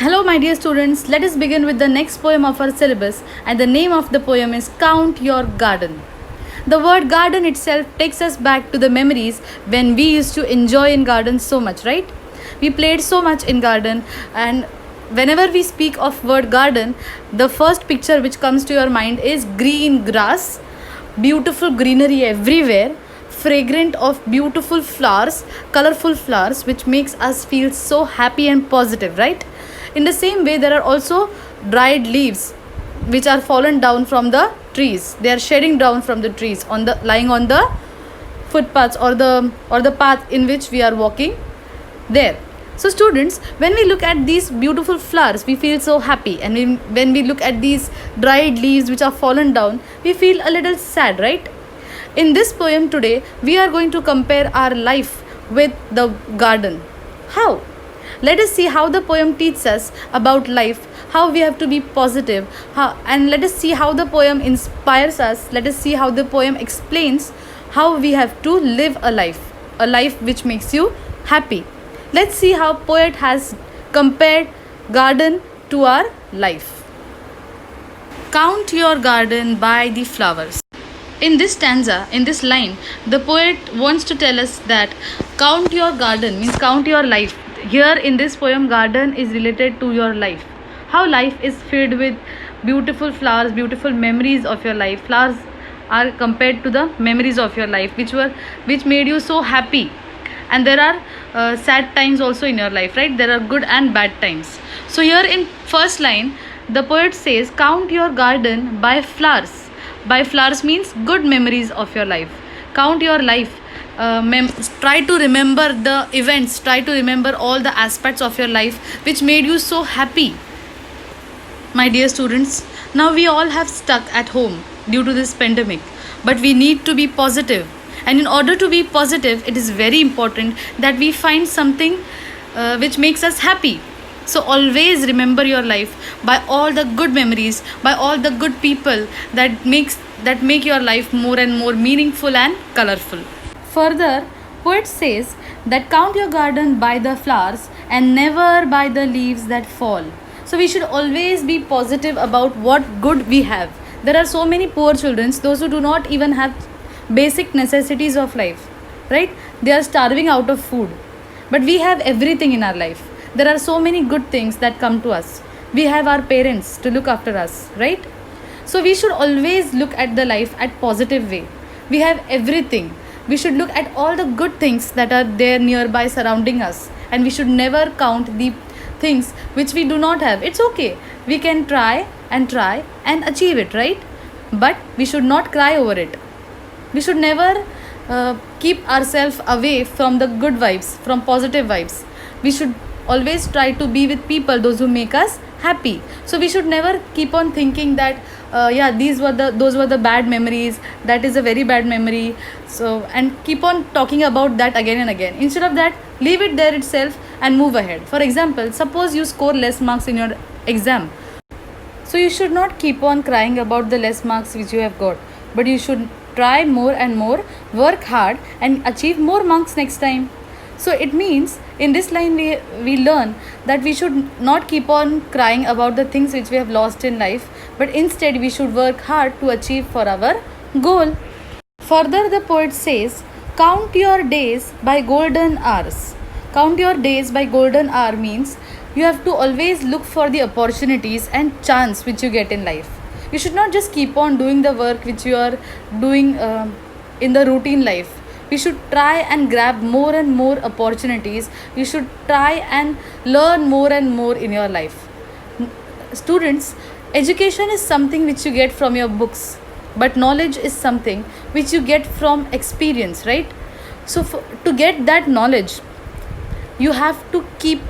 Hello, my dear students. Let us begin with the next poem of our syllabus, and the name of the poem is Count Your Garden. The word garden itself takes us back to the memories when we used to enjoy in gardens so much, right? We played so much in garden, and whenever we speak of word garden, the first picture which comes to your mind is green grass, beautiful greenery everywhere, fragrant of beautiful flowers, colorful flowers, which makes us feel so happy and positive, right? In the same way, there are also dried leaves which are fallen down from the trees. They are shedding down from the trees on the lying on the footpaths or the path in which we are walking there. So students, when we look at these beautiful flowers, we feel so happy, and when we look at these dried leaves which are fallen down, we feel a little sad, right? In this poem today, we are going to compare our life with the garden. How? Let us see how the poem teaches us about life, how we have to be positive, and let us see how the poem inspires us. Let us see how the poem explains how we have to live a life which makes you happy. Let's see how poet has compared garden to our life. Count your garden by the flowers. In this stanza, in this line, the poet wants to tell us that count your garden means count your life. Here in this poem, garden is related to your life. How life is filled with beautiful flowers, beautiful memories of your life. Flowers are compared to the memories of your life, which made you so happy. And there are sad times also in your life, right? There are good and bad times. So here in first line, the poet says, count your garden by flowers. By flowers means good memories of your life. Count your life. Try to remember the events. Try to remember all the aspects of your life which made you so happy. My dear students, now we all have stuck at home due to this pandemic, but we need to be positive. And in order to be positive, it is very important that we find something which makes us happy. So always remember your life by all the good memories, by all the good people that make your life more and more meaningful and colorful. Further, poet says that count your garden by the flowers and never by the leaves that fall. So we should always be positive about what good we have. There are so many poor children, those who do not even have basic necessities of life, right? They are starving out of food, but we have everything in our life. There are so many good things that come to us. We have our parents to look after us, right? So we should always look at the life at positive way. We have everything. We should look at all the good things that are there nearby surrounding us, and we should never count the things which we do not have. It's okay, we can try and achieve it, right? But we should not cry over it. We should never keep ourselves away from the good vibes, from positive vibes. We should always try to be with people, those who make us happy. So we should never keep on thinking that those were the bad memories, that is a very bad memory, so and keep on talking about that again and again. Instead of that, leave it there itself and move ahead. For example, suppose you score less marks in your exam, so you should not keep on crying about the less marks which you have got, but you should try more and more, work hard, and achieve more marks next time. So it means in this line we learn that we should not keep on crying about the things which we have lost in life, but instead we should work hard to achieve for our goal. Further, the poet says, count your days by golden hours. Count your days by golden hour means you have to always look for the opportunities and chance which you get in life. You should not just keep on doing the work which you are doing in the routine life. We should try and grab more and more opportunities. You should try and learn more and more in your life. Students, education is something which you get from your books, but knowledge is something which you get from experience, right? So to get that knowledge, you have to keep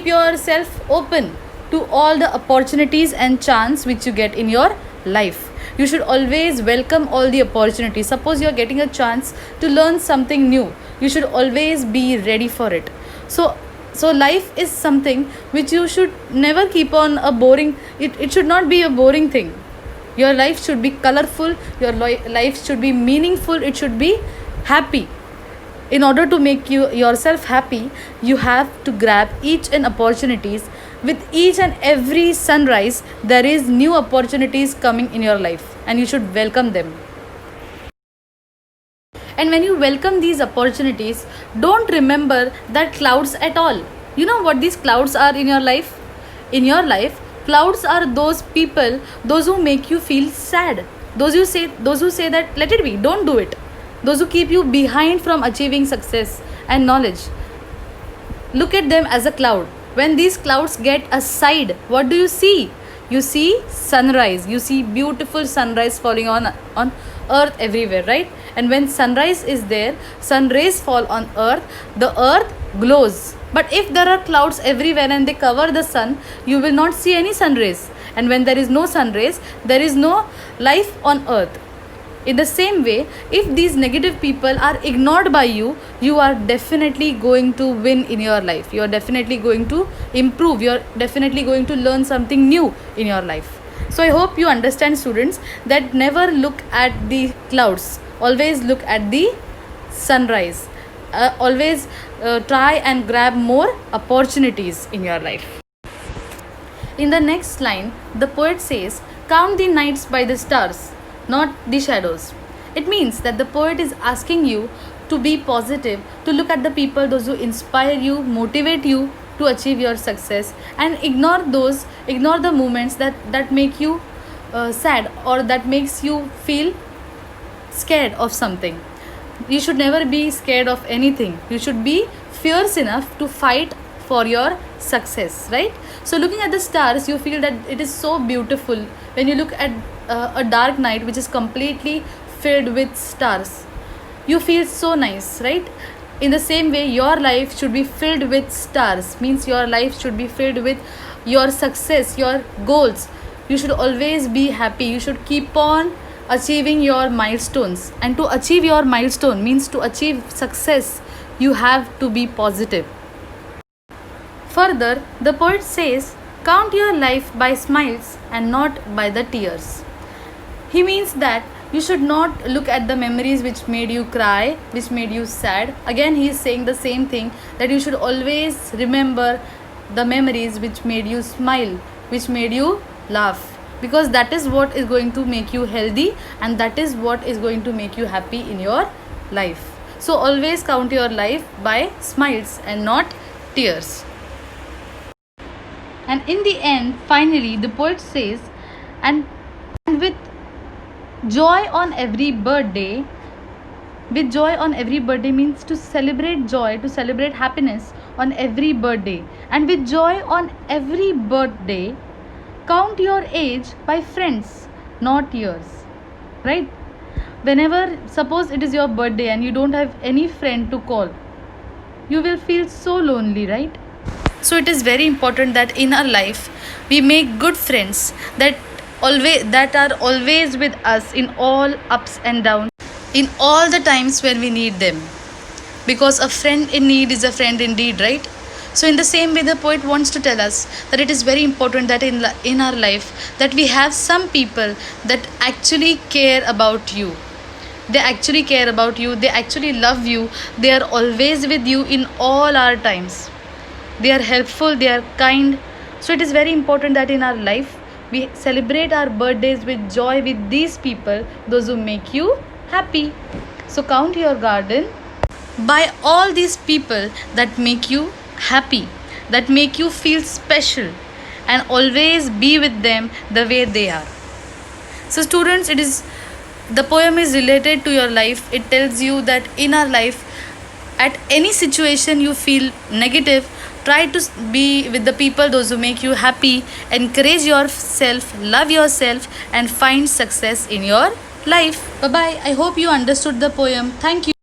yourself open to all the opportunities and chance which you get in your life. You should always welcome all the opportunities. Suppose you are getting a chance to learn something new, you should always be ready for it. So life is something which you should never keep on a boring, it should not be a boring thing. Your life should be colorful, your life should be meaningful, it should be happy. In order to make yourself happy, you have to grab each and opportunities. With each and every sunrise, there is new opportunities coming in your life, and you should welcome them. And when you welcome these opportunities, don't remember that clouds at all. You know what these clouds are in your life? In your life, clouds are those people, those who make you feel sad. Those who say that let it be, don't do it. Those who keep you behind from achieving success and knowledge. Look at them as a cloud. When these clouds get aside, what do you see? You see sunrise. You see beautiful sunrise falling on earth everywhere, right? And when sunrise is there, sun rays fall on earth, the earth glows. But if there are clouds everywhere and they cover the sun, you will not see any sun rays. And when there is no sun rays, there is no life on earth. In the same way, if these negative people are ignored by you, you are definitely going to win in your life. You are definitely going to improve. You are definitely going to learn something new in your life. So I hope you understand, students, that never look at the clouds. Always look at the sunrise. Always try and grab more opportunities in your life. In the next line, the poet says, "Count the nights by the stars, not the shadows." It means that the poet is asking you to be positive, to look at the people, those who inspire you, motivate you to achieve your success, and ignore the moments that make you sad, or that makes you feel scared of something. You should never be scared of anything. You should be fierce enough to fight for your success, right? So looking at the stars, you feel that it is so beautiful. When you look at a dark night which is completely filled with stars, you feel so nice, right? In the same way, your life should be filled with stars. Means your life should be filled with your success, your goals. You should always be happy. You should keep on achieving your milestones. And to achieve your milestone means to achieve success, you have to be positive. Further, the poet says, "Count your life by smiles and not by the tears." He means that you should not look at the memories which made you cry, which made you sad. Again, he is saying the same thing, that you should always remember the memories which made you smile, which made you laugh, because that is what is going to make you healthy, and that is what is going to make you happy in your life. So always count your life by smiles and not tears. And in the end, finally, the poet says, and with joy on every birthday, with joy on every birthday means to celebrate joy, to celebrate happiness on every birthday. And with joy on every birthday, count your age by friends, not years, right? Whenever, suppose it is your birthday and you don't have any friend to call, you will feel so lonely, right? So it is very important that in our life we make good friends that are always with us in all ups and downs, in all the times when we need them, because a friend in need is a friend indeed, right? So in the same way, the poet wants to tell us that it is very important that in our life that we have some people that actually care about you. They actually care about you, they actually love you, they are always with you in all our times. They are helpful, they are kind. So it is very important that in our life we celebrate our birthdays with joy with these people, those who make you happy. So count your garden by all these people that make you happy, that make you feel special, and always be with them the way they are. So students, the poem is related to your life. It tells you that in our life, at any situation you feel negative, try to be with the people, those who make you happy. Encourage yourself, love yourself, and find success in your life. Bye bye. I hope you understood the poem. Thank you.